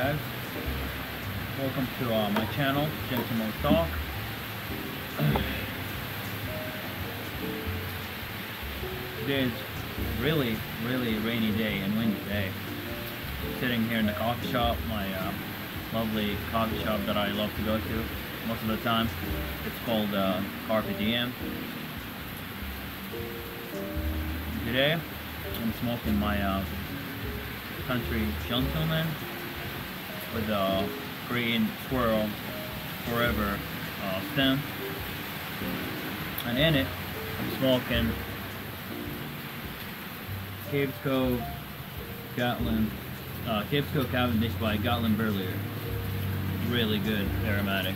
guys, welcome to my channel, Gentleman Talk. Today is really rainy day and windy day. Sitting here in the coffee shop, my lovely coffee shop that I love to go to most of the time. It's called Carpe Diem. Today I'm smoking my country gentleman with a green squirrel forever stem, and in it I'm smoking Caves Cove Cavendish by Gatlin Burlier. Really good aromatic.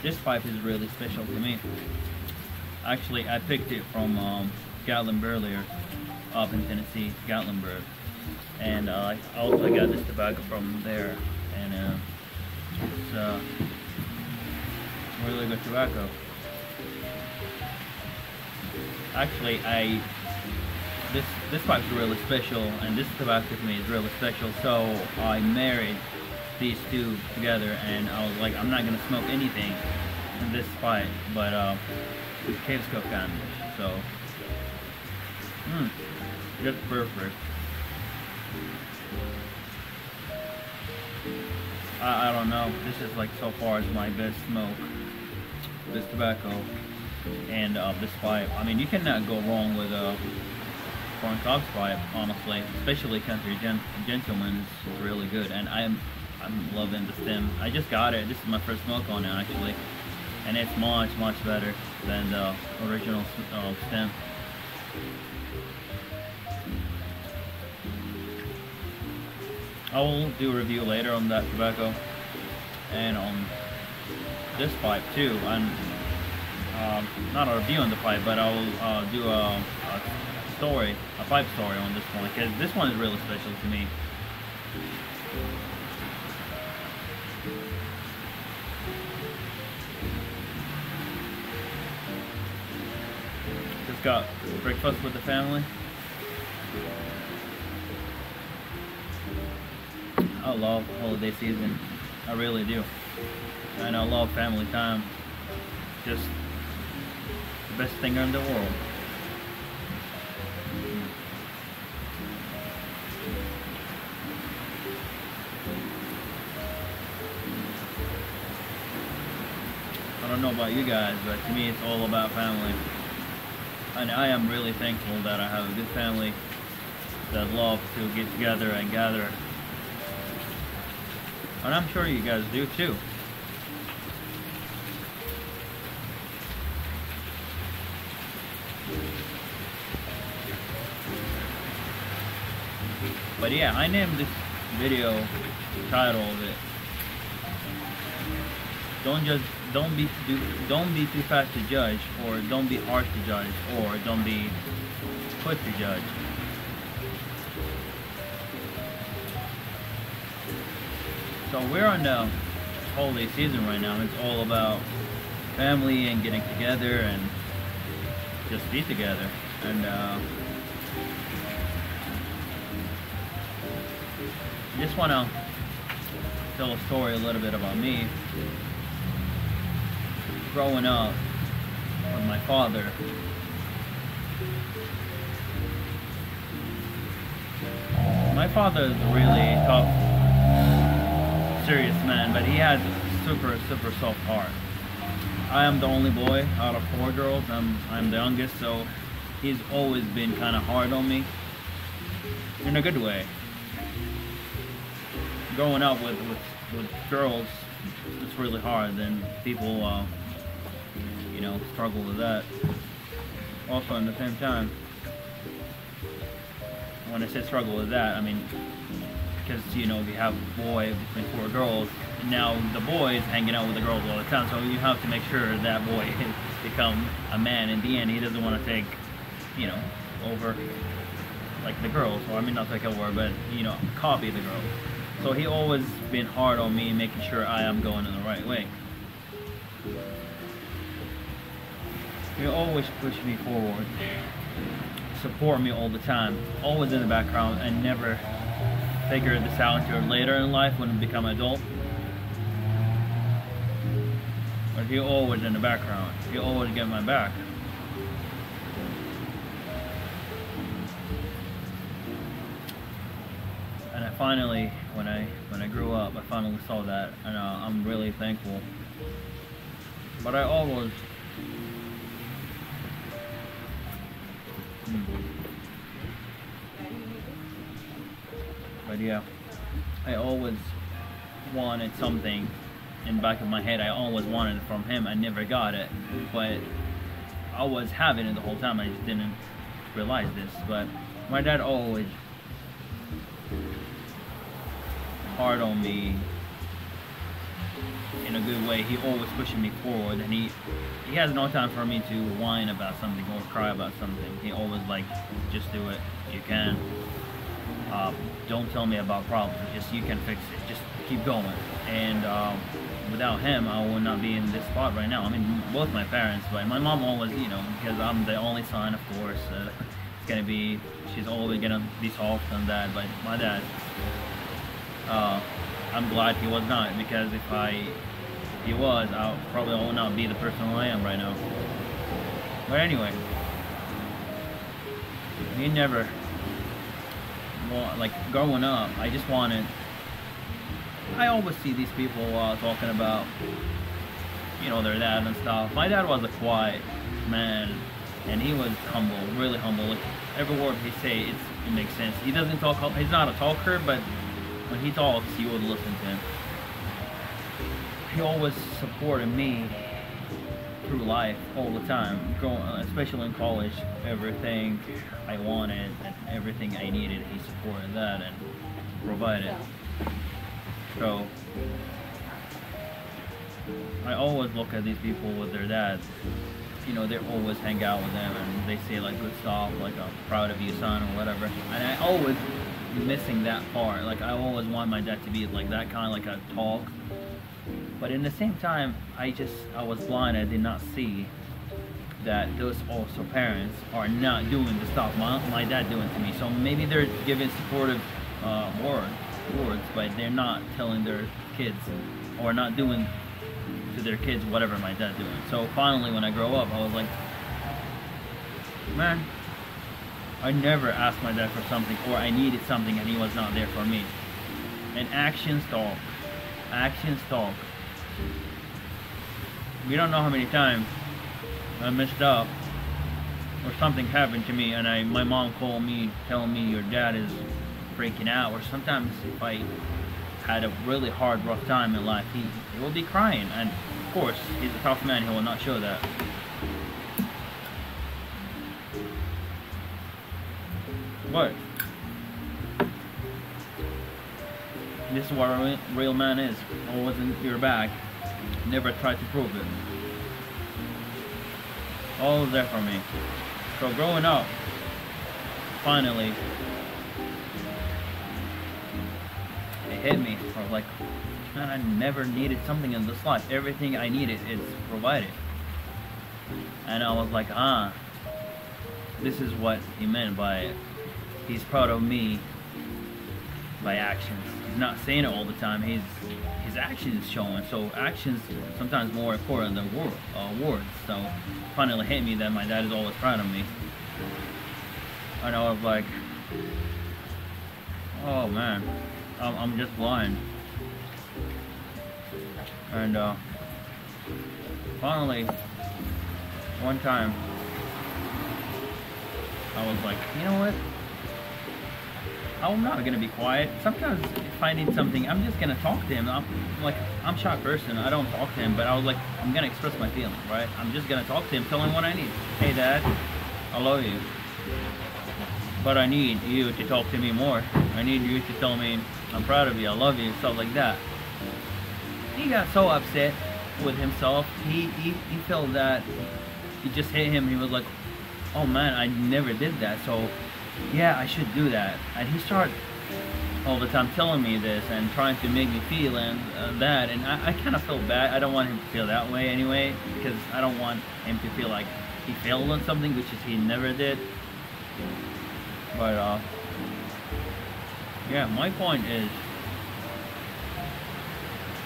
This pipe is really special to me. Actually, I picked it from Gatlin Burlier up in Tennessee, Gatlinburg, and I also got this tobacco from there, and it's really good tobacco. Actually, this pipe is really special, and this tobacco to me is really special. So I married these two together, and I was like, I'm not gonna smoke anything in this pipe, but it's Caves Cove Cavendish, so just perfect. I don't know, this is like so far is my best smoke, this tobacco and this pipe. I mean, you cannot go wrong with a corn cobs pipe, honestly, especially Country Gentleman is really good, and I'm loving the stem. I just got it. This is my first smoke on it actually, and it's much better than the original stem. I will do a review later on that tobacco and on this pipe too, and not a review on the pipe, but I will do a pipe story on this one, because this one is really special to me. Just got breakfast with the family. I love holiday season, I really do, and I love family time. Just the best thing in the world. I don't know about you guys, but to me it's all about family. And I am really thankful that I have a good family that love to get together and gather. And I'm sure you guys do too. But yeah, I named this video title of it, don't be too fast to judge, or don't be harsh to judge, or don't be quick to judge. So we're on the holiday season right now, and it's all about family and getting together and just be together. And I just want to tell a story a little bit about me. Growing up with my father, my father is a really tough, serious man, but he has a super soft heart. I am the only boy out of 4 girls. I'm the youngest, so he's always been kind of hard on me, in a good way. Growing up with girls, it's really hard, and people you know, struggle with that. Also, at the same time, when I say struggle with that, I mean, because, you know, we have a boy between 4 girls, and now the boy is hanging out with the girls all the time, so you have to make sure that boy has become a man. In the end, he doesn't want to take, you know, over like the girls, or I mean not take over, but, you know, copy the girls. So he always been hard on me, making sure I am going in the right way. He always pushed me forward, support me all the time, always in the background, and never figured this out until later in life when I become an adult. But he always in the background. He always get my back. And I finally, when I grew up, I finally saw that, and I'm really thankful. But I always But yeah, I always wanted something in the back of my head. I always wanted it from him. I never got it, but I was having it the whole time. I just didn't realize this. But my dad always hard on me in a good way. He always pushing me forward, and he has no time for me to whine about something or cry about something. He always like, just do it. You can. Don't tell me about problems. Just you can fix it. Just keep going. And without him, I would not be in this spot right now. I mean, both my parents, but my mom always, you know, because I'm the only son, of course. It's gonna be, she's always gonna be soft on that. But my dad, I'm glad he was not, because if he was, I probably would not be the person who I am right now. But anyway, he never, like growing up, I just wanted, I always see these people talking about, you know, their dad and stuff. My dad was a quiet man, and he was humble, really humble. Like, every word he say, it makes sense. He doesn't talk, he's not a talker, but when he talks, you would listen to him. He always supported me through life all the time, especially in college. Everything I wanted and everything I needed, he supported that and provided. So I always look at these people with their dads. You know, they always hang out with them and they say like good stuff, like I'm proud of you, son, or whatever. And I always missing that part. Like, I always want my dad to be like that, kind of like a talk. But in the same time, I was blind. I did not see that those also parents are not doing the stuff my dad doing to me. So maybe they're giving supportive words, but they're not telling their kids, or not doing to their kids whatever my dad doing. So finally, when I grow up, I was like, man, I never asked my dad for something, or I needed something and he was not there for me. And actions talk. Actions talk. We don't know how many times I messed up or something happened to me, and my mom called me telling me your dad is freaking out. Or sometimes if I had a really hard, rough time in life, he will be crying. And of course, he's a tough man. He will not show that. But this is what a real man is. Always in your back. Never try to prove it. Always there for me. So growing up, finally, it hit me. I was like, man, I never needed something in this life. Everything I needed is provided. And I was like, this is what he meant by it. He's proud of me by actions. He's not saying it all the time. His actions is showing. So actions sometimes more important than words. So finally hit me that my dad is always proud of me. And I was like, oh man, I'm just blind. And finally, one time, I was like, you know what? I'm not gonna be quiet. Sometimes if I need something, I'm just gonna talk to him. I'm a shy person. I don't talk to him, but I was like, I'm gonna express my feelings, right? I'm just gonna talk to him, tell him what I need. Hey Dad, I love you, but I need you to talk to me more. I need you to tell me I'm proud of you, I love you, stuff like that. He got so upset with himself. He felt that it just hit him. He was like, oh man, I never did that. So yeah, I should do that. And he started all the time telling me this and trying to make me feel that, and I kind of feel bad. I don't want him to feel that way anyway, because I don't want him to feel like he failed on something, which is he never did. But yeah, my point is,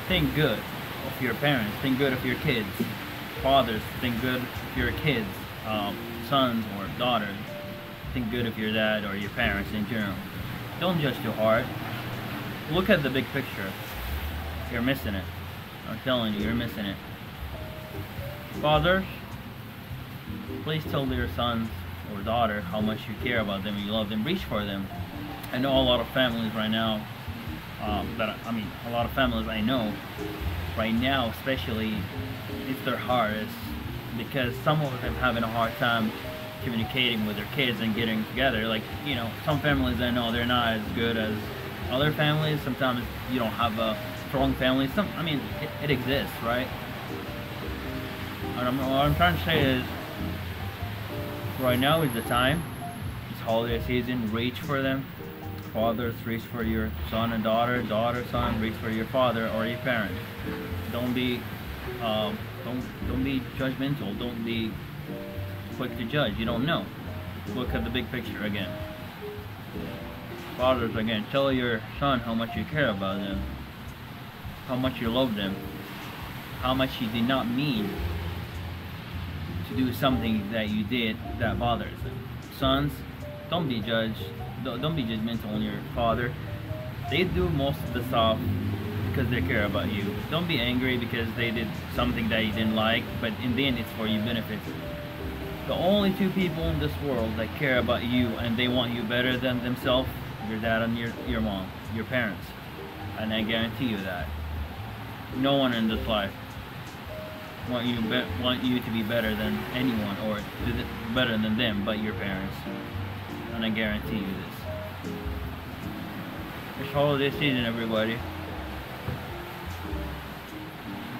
think good of your parents, think good of your kids. Fathers, think good of your kids, sons or daughters. Think good of your dad or your parents in general. Don't judge too hard. Look at the big picture. You're missing it. I'm telling you, you're missing it. Fathers, please tell your sons or daughter how much you care about them and you love them. Reach for them. I know a lot of families right now, a lot of families I know right now especially, it's their hardest, because some of them having a hard time communicating with their kids and getting together. Like, you know, some families I know, they're not as good as other families. Sometimes you don't have a strong family. It exists, right? And what I'm trying to say is, right now is the time. It's holiday season. Reach for them. Fathers, reach for your son and daughter. Daughter, son, reach for your father or your parent. Don't be judgmental. Don't be quick to judge. You don't know. Look at the big picture again. Fathers, again, tell your son how much you care about them, how much you love them, how much you did not mean to do something that you did that bothers them. Sons, don't be judgmental on your father. They do most of the stuff because they care about you. Don't be angry because they did something that you didn't like, but in the end it's for your benefit. The only two people in this world that care about you and they want you better than themselves, your dad and your mom, your parents. And I guarantee you that. No one in this life want you to be better than anyone or better than them but your parents. And I guarantee you this. It's holiday season, everybody.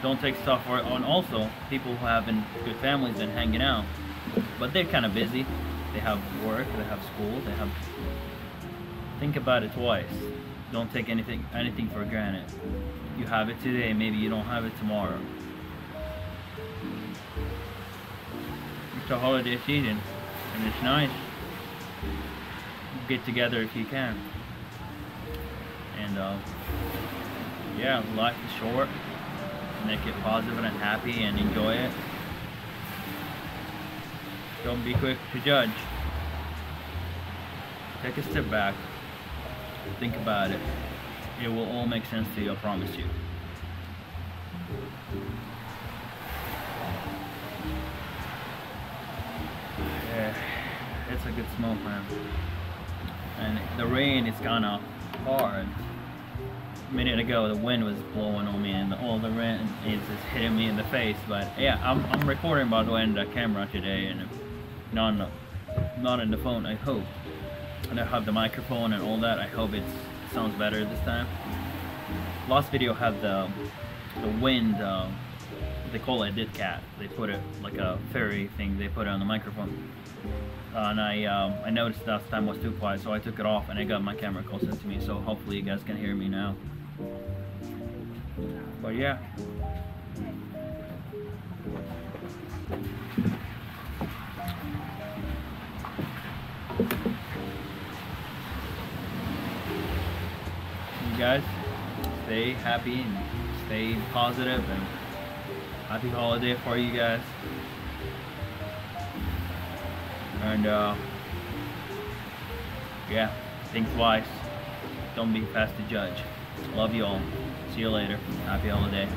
Don't take stuff for it. And also, people who have good families and hanging out, but they're kind of busy. They have work, they have school, think about it twice. Don't take anything for granted. You have it today, maybe you don't have it tomorrow. It's a holiday season, and it's nice. Get together if you can. And yeah, life is short. Make it positive and happy and enjoy it. Don't be quick to judge. Take a step back. Think about it. It will all make sense to you, I promise you. Yeah, it's a good smoke, man. And the rain is kinda hard. A minute ago the wind was blowing on me and all the rain is just hitting me in the face. But yeah, I'm recording by the way in the camera today, and not in the phone, I hope. And I have the microphone and all that. I hope it sounds better this time. Last video had the wind, they call it dead cat. They put it like a fairy thing, they put it on the microphone. And I noticed that time was too quiet, so I took it off and I got my camera closer to me, so hopefully you guys can hear me now. But yeah. You guys stay happy and stay positive, and happy holiday for you guys. And yeah, think twice. Don't be fast to judge. Love you all. See you later. Happy holiday.